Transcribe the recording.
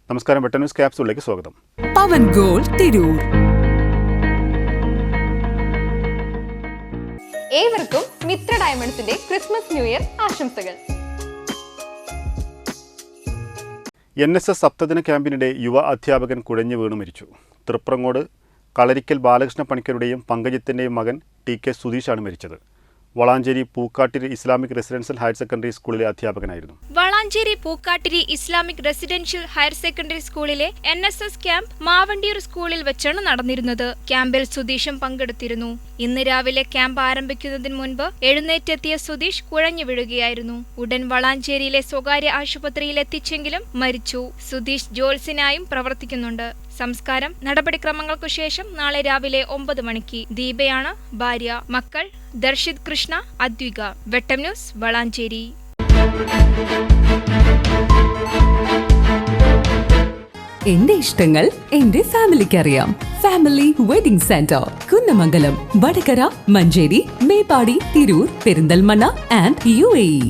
നമസ്കാരം, വെട്ട ന്യൂസ് ക്യാപ്സൂളിലേക്ക് സ്വാഗതം. പവൻ ഗോൾ തിരൂർ. ഏവർക്കും മിത്ര ഡയമണ്ട്സിന്റെ ക്രിസ്മസ് ന്യൂ ഇയർ ആശംസകൾ. NSS സപ്തദിന ക്യാമ്പിനിടെ യുവ അധ്യാപകൻ കുഴഞ്ഞു വീണു മരിച്ചു. തൃപ്രങ്ങോട് കളരിക്കൽ ബാലകൃഷ്ണ പണിക്കരുടെയും പങ്കജത്തിൻ്റെയും മകൻ TK സുധീഷാണ് മരിച്ചത്. Valanchery Pookkattiri Islamic residential higher secondary സ്കൂളിലെ അധ്യാപകനായിരുന്നു. Valanchery Pookkattiri Islamic residential higher secondary സ്കൂളിലെ NSS ക്യാമ്പ് മാവണ്ടിയൂർ സ്കൂളിൽ വെച്ചാണ് നടന്നിരുന്നത്. ക്യാമ്പിൽ സുധീഷും പങ്കെടുത്തിരുന്നു. ഇന്ന് രാവിലെ ക്യാമ്പ് ആരംഭിക്കുന്നതിന് മുൻപ് എഴുന്നേറ്റെത്തിയ സുധീഷ് കുഴഞ്ഞു വീഴുകയായിരുന്നു. ഉടൻ വളാഞ്ചേരിയിലെ സ്വകാര്യ ആശുപത്രിയിൽ എത്തിച്ചെങ്കിലും മരിച്ചു. സുധീഷ് ജോത്സ്യനായും പ്രവർത്തിക്കുന്നുണ്ട്. സംസ്കാരം നടപടിക്രമങ്ങൾക്കു ശേഷം നാളെ രാവിലെ 9 മണിക്ക്. ദീപയാണ് ഭാര്യ. മക്കൾ ദർശിത് കൃഷ്ണ, അദ്വിക. വെട്ടം ന്യൂസ്, വളാഞ്ചേരി. എന്റെ ഇഷ്ടങ്ങൾ എന്റെ ഫാമിലിക്ക് അറിയാം. Family wedding centre, Kunnamangalam, Vadakara, Manjeri, Meppadi, Tirur, Perinthalmanna and UAE.